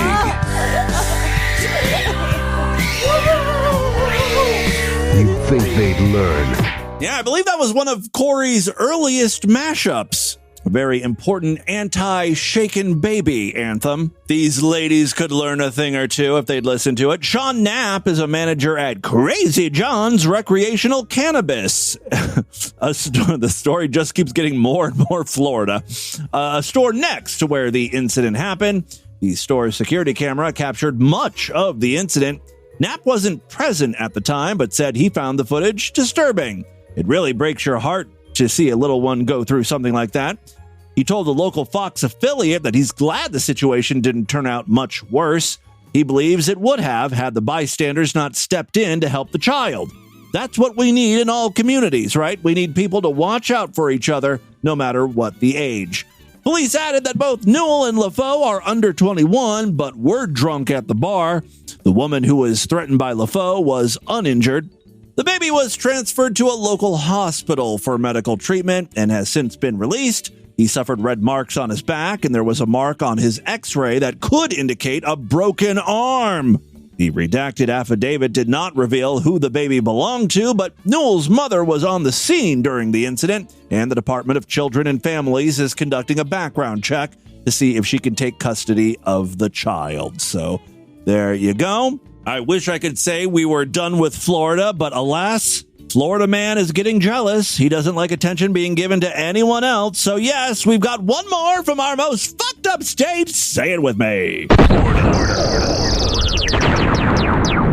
Speaker 3: You think they'd learn?
Speaker 1: Yeah, I believe that was one of Corey's earliest mashups. A very important anti-shaken baby anthem. These ladies could learn a thing or two if they'd listen to it. Sean Knapp is a manager at Crazy John's Recreational Cannabis. The story just keeps getting more and more Florida. A store next to where the incident happened. The store's security camera captured much of the incident. Knapp wasn't present at the time, but said he found the footage disturbing. It really breaks your heart to see a little one go through something like that. He told the local Fox affiliate that he's glad the situation didn't turn out much worse. He believes it would have had the bystanders not stepped in to help the child. That's what we need in all communities, right? We need people to watch out for each other, no matter what the age. Police added that both Newell and LaFoe are under 21, but were drunk at the bar. The woman who was threatened by LaFoe was uninjured. The baby was transferred to a local hospital for medical treatment and has since been released. He suffered red marks on his back, and there was a mark on his x-ray that could indicate a broken arm. The redacted affidavit did not reveal who the baby belonged to, but Newell's mother was on the scene during the incident, and the Department of Children and Families is conducting a background check to see if she can take custody of the child. So there you go. I wish I could say we were done with Florida, but alas, Florida man is getting jealous. He doesn't like attention being given to anyone else. So yes, we've got one more from our most fucked up state. Say it with me.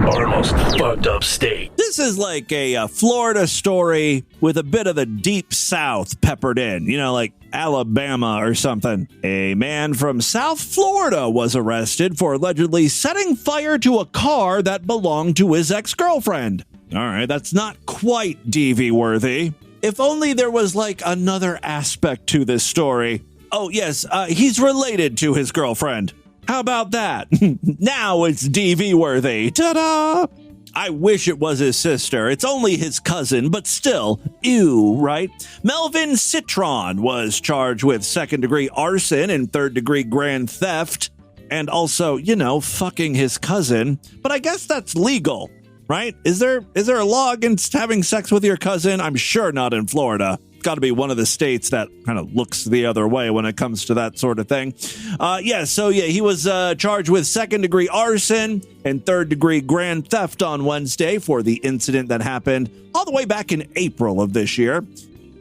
Speaker 3: Our most fucked up state.
Speaker 1: This is like a Florida story with a bit of the deep south peppered in, you know, like Alabama or something. A man from South Florida was arrested for allegedly setting fire to a car that belonged to his ex-girlfriend. All right, that's not quite DV worthy. If only there was like another aspect to this story. Oh, yes, he's related to his girlfriend. How about that? Now it's DV worthy. Ta-da! I wish it was his sister. It's only his cousin, but still, ew, right? Melvin Citron was charged with second-degree arson and third-degree grand theft, and also, you know, fucking his cousin. But I guess that's legal, right? Is there a law against having sex with your cousin? I'm sure not in Florida. Got to be one of the states that kind of looks the other way when it comes to that sort of thing. He was charged with second-degree arson and third-degree grand theft on Wednesday for the incident that happened all the way back in April of this year.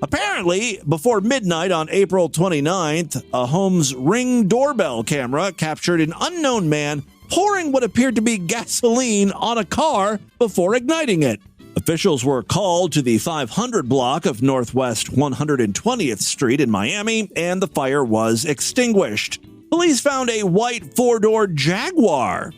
Speaker 1: Apparently, before midnight on April 29th, a home's Ring doorbell camera captured an unknown man pouring what appeared to be gasoline on a car before igniting it. Officials were called to the 500 block of Northwest 120th Street in Miami, and the fire was extinguished. Police found a white four-door Jaguar.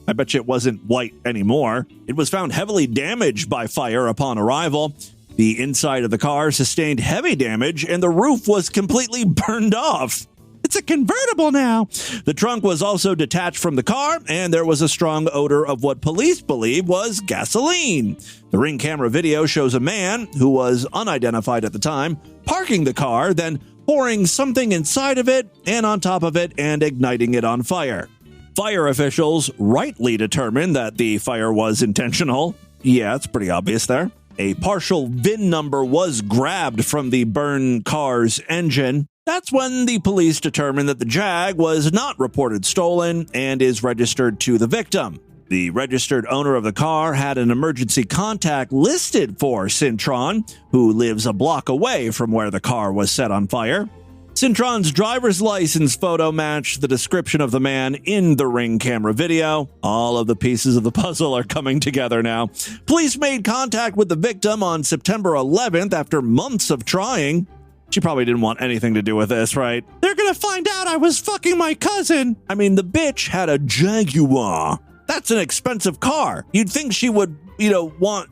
Speaker 1: I bet you it wasn't white anymore. It was found heavily damaged by fire upon arrival. The inside of the car sustained heavy damage, and the roof was completely burned off. It's a convertible now. The trunk was also detached from the car, and there was a strong odor of what police believe was gasoline. The Ring camera video shows a man, who was unidentified at the time, parking the car, then pouring something inside of it and on top of it and igniting it on fire. Fire officials rightly determined that the fire was intentional. Yeah, it's pretty obvious there. A partial VIN number was grabbed from the burned car's engine. That's when the police determined that the Jag was not reported stolen and is registered to the victim. The registered owner of the car had an emergency contact listed for Citron, who lives a block away from where the car was set on fire. Citron's driver's license photo matched the description of the man in the Ring camera video. All of the pieces of the puzzle are coming together now. Police made contact with the victim on September 11th after months of trying. She probably didn't want anything to do with this, right? They're gonna find out I was fucking my cousin. I mean, the bitch had a Jaguar. That's an expensive car. You'd think she would, want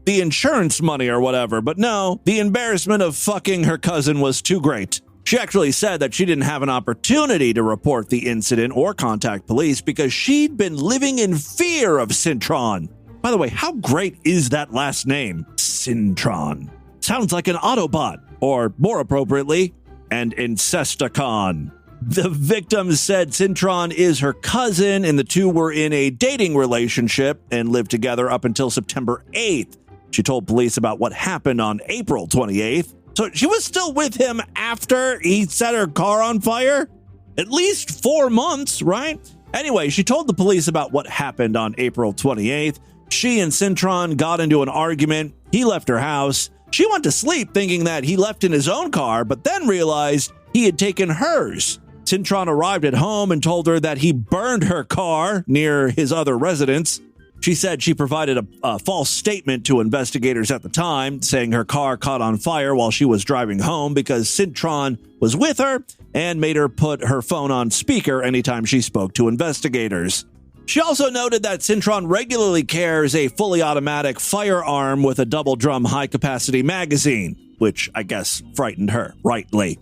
Speaker 1: the insurance money or whatever, but no, the embarrassment of fucking her cousin was too great. She actually said that she didn't have an opportunity to report the incident or contact police because she'd been living in fear of Citron. By the way, how great is that last name? Citron. Sounds like an Autobot, or more appropriately, an Incesticon. The victim said Citron is her cousin, and the two were in a dating relationship and lived together up until September 8th. She told police about what happened on April 28th. So she was still with him after he set her car on fire? At least 4 months, right? Anyway, she told the police about what happened on April 28th. She and Citron got into an argument. He left her house. She went to sleep thinking that he left in his own car, but then realized he had taken hers. Citron arrived at home and told her that he burned her car near his other residence. She said she provided a false statement to investigators at the time, saying her car caught on fire while she was driving home because Citron was with her and made her put her phone on speaker anytime she spoke to investigators. She also noted that Cintron regularly carries a fully automatic firearm with a double drum high-capacity magazine, which I guess frightened her, rightly.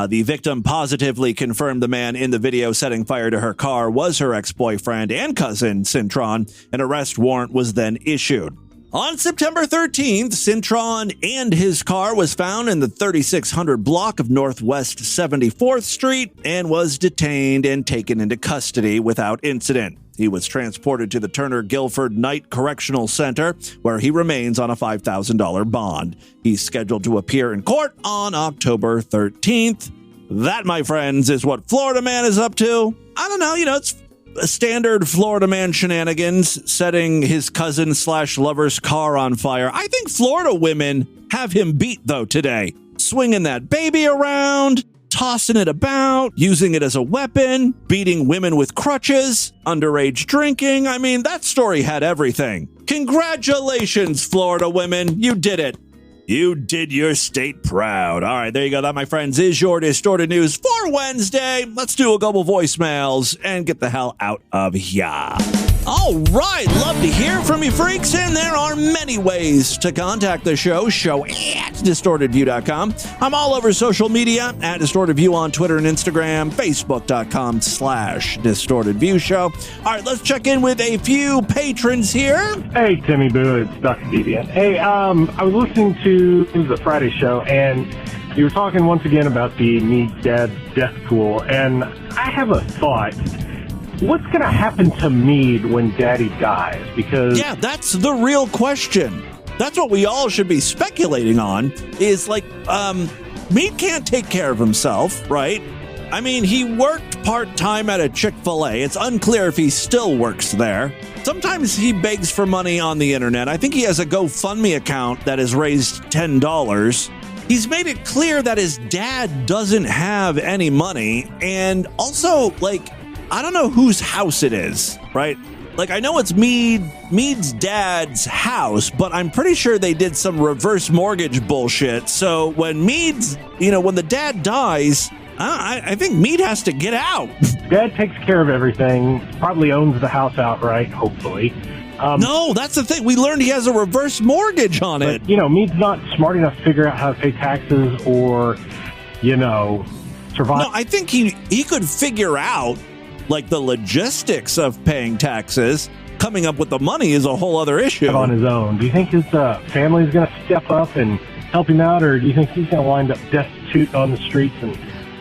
Speaker 1: The victim positively confirmed the man in the video setting fire to her car was her ex-boyfriend and cousin, Cintron. An arrest warrant was then issued. On September 13th, Cintron and his car was found in the 3600 block of Northwest 74th Street and was detained and taken into custody without incident. He was transported to the Turner Guilford Night Correctional Center, where he remains on a $5,000 bond. He's scheduled to appear in court on October 13th. That, my friends, is what Florida Man is up to. I don't know, it's a standard Florida Man shenanigans, setting his cousin/lover's car on fire. I think Florida women have him beat, though, today. Swinging that baby around, tossing it about, using it as a weapon, beating women with crutches, underage drinking. I mean, that story had everything. Congratulations, Florida women. You did it. You did your state proud. All right, there you go. That, my friends, is your Distorted News for Wednesday. Let's do a couple voicemails and get the hell out of here. All right, love to hear from you, freaks, and there are many ways to contact the show at distortedview.com. I'm all over social media at DistortedView on Twitter and Instagram, facebook.com/DistortedViewShow. All right, let's check in with a few patrons here.
Speaker 7: Hey, Timmy Boo, it's Dr. Deviant. Hey, I was listening to the Friday show, and you were talking once again about the Mead's dad death pool, and I have a thought. What's going to happen to Mead when Daddy dies? Because
Speaker 1: yeah, that's the real question. That's what we all should be speculating on, is like, Mead can't take care of himself, right? I mean, he worked part-time at a Chick-fil-A. It's unclear if he still works there. Sometimes he begs for money on the internet. I think he has a GoFundMe account that has raised $10. He's made it clear that his dad doesn't have any money. And also, like, I don't know whose house it is, right? Like, I know it's Mead's dad's house, but I'm pretty sure they did some reverse mortgage bullshit. So when when the dad dies, I think Mead has to get out.
Speaker 7: Dad takes care of everything, probably owns the house outright, hopefully.
Speaker 1: No, that's the thing. We learned he has a reverse mortgage on it.
Speaker 7: Mead's not smart enough to figure out how to pay taxes or, survive.
Speaker 1: No, I think he could figure out, like, the logistics of paying taxes. Coming up with the money is a whole other issue.
Speaker 7: On his own. Do you think his family's going to step up and help him out, or do you think he's going to wind up destitute on the streets and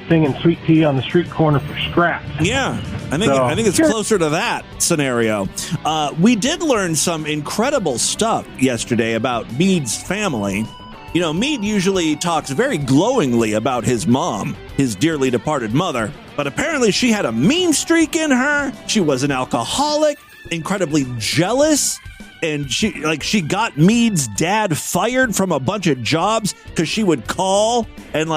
Speaker 7: singing Sweet Tea on the street corner for scraps?
Speaker 1: Yeah, I think it's closer to that scenario. We did learn some incredible stuff yesterday about Mead's family. Mead usually talks very glowingly about his mom, his dearly departed mother, but apparently she had a mean streak in her. She was an alcoholic, incredibly jealous, and she got Mead's dad fired from a bunch of jobs because she would call and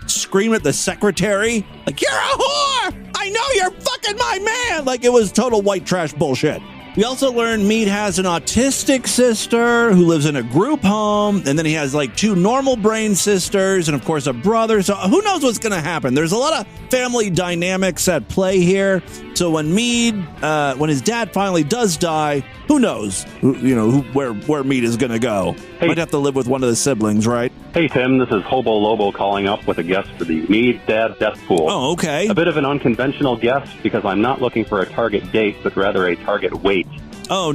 Speaker 1: scream at the secretary, like, "You're a whore! I know you're fucking my man!" Like, it was total white trash bullshit. We also learned Mead has an autistic sister who lives in a group home, and then he has 2 normal brain sisters, and of course a brother. So who knows what's going to happen? There's a lot of family dynamics at play here. So when when his dad finally does die, who knows? Where Mead is going to go? Hey. Might have to live with one of the siblings, right?
Speaker 8: Hey Tim, this is Hobo Lobo calling up with a guest for the Mead Dad Death Pool.
Speaker 1: Oh, okay.
Speaker 8: A bit of an unconventional guest because I'm not looking for a target date, but rather a target weight.
Speaker 1: Oh,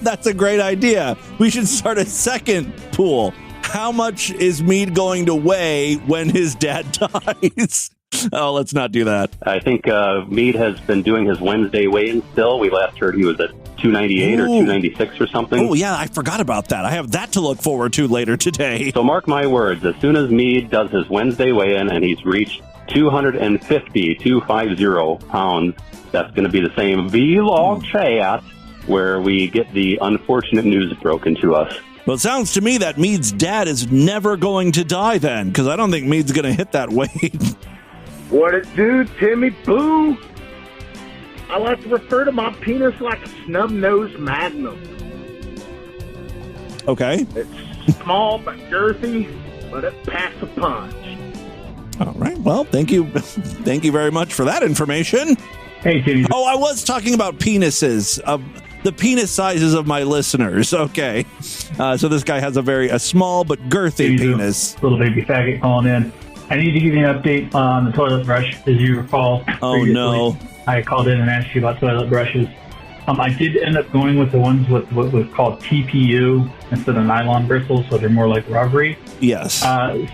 Speaker 1: that's a great idea. We should start a second pool. How much is Mead going to weigh when his dad dies? Oh, let's not do that.
Speaker 8: I think Mead has been doing his Wednesday weigh-in still. We last heard he was at 298 or 296 or something.
Speaker 1: Oh, yeah, I forgot about that. I have that to look forward to later today.
Speaker 8: So mark my words, as soon as Mead does his Wednesday weigh-in and he's reached 250 pounds, that's going to be the same vlog chat where we get the unfortunate news broken to us.
Speaker 1: Well, it sounds to me that Mead's dad is never going to die then, because I don't think Mead's going to hit that weight.
Speaker 9: What it do, Timmy Boo? I like to refer to my penis like a snub-nosed magnum.
Speaker 1: Okay.
Speaker 9: It's small but girthy, but it packs a punch.
Speaker 1: All right. Well, thank you. Thank you very much for that information.
Speaker 10: Hey, Timmy.
Speaker 1: Oh, I was talking about penises. The penis sizes of my listeners. Okay. So this guy has a small but girthy penis.
Speaker 10: Little baby faggot calling in. I need to give you an update on the toilet brush. As you recall,
Speaker 1: no.
Speaker 10: I called in and asked you about toilet brushes. I did end up going with the ones with what was called TPU instead of nylon bristles, so they're more like rubbery.
Speaker 1: Yes.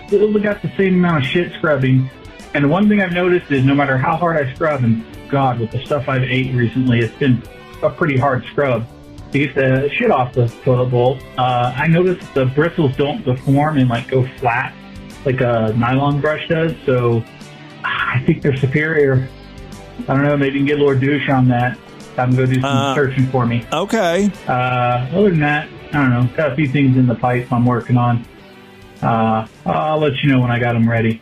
Speaker 10: Still got the same amount of shit scrubbing. And the one thing I've noticed is no matter how hard I scrub, and God, with the stuff I've ate recently, it's been a pretty hard scrub to get the shit off the toilet bowl. I noticed the bristles don't deform and like go flat like a nylon brush does, so I think they're superior. I don't know, maybe you can get Lord Douche on that. Have him go do some searching for me.
Speaker 1: Okay.
Speaker 10: Other than that, I don't know. Got a few things in the pipe I'm working on. I'll let you know when I got them ready.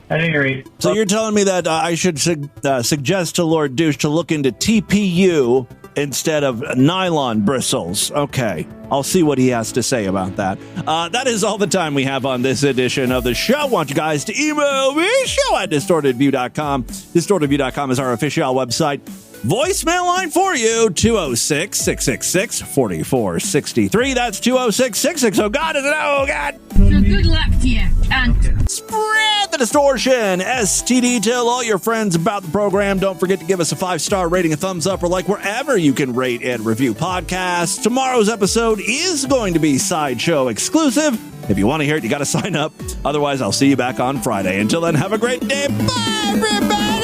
Speaker 10: At any rate.
Speaker 1: So you're telling me that I should suggest to Lord Douche to look into TPU instead of nylon bristles. Okay. I'll see what he has to say about that. That is all the time we have on this edition of the show. I want you guys to email me, show@distortedview.com. Distortedview.com is our official website. Voicemail line for you, 206-666-4463. That's 206-66. Oh, God, is it? Oh, God.
Speaker 22: So good luck to you, cunt.
Speaker 1: Spread the distortion. STD, tell all your friends about the program. Don't forget to give us a 5-star rating, a thumbs up, or like wherever you can rate and review podcasts. Tomorrow's episode is going to be Sideshow exclusive. If you want to hear it, you got to sign up. Otherwise, I'll see you back on Friday. Until then, have a great day. Bye, everybody.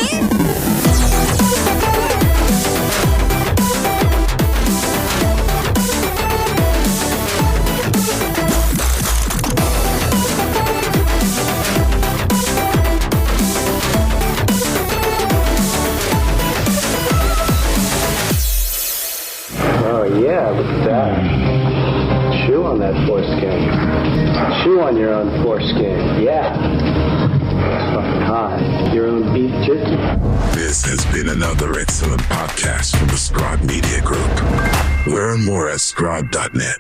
Speaker 11: Oh yeah, look at that. Chew on that foreskin. Chew on your own foreskin. Yeah. That's fucking hot. Your own beef jerky.
Speaker 13: This has been another excellent podcast from the Scribe Media Group. Learn more at scribe.net.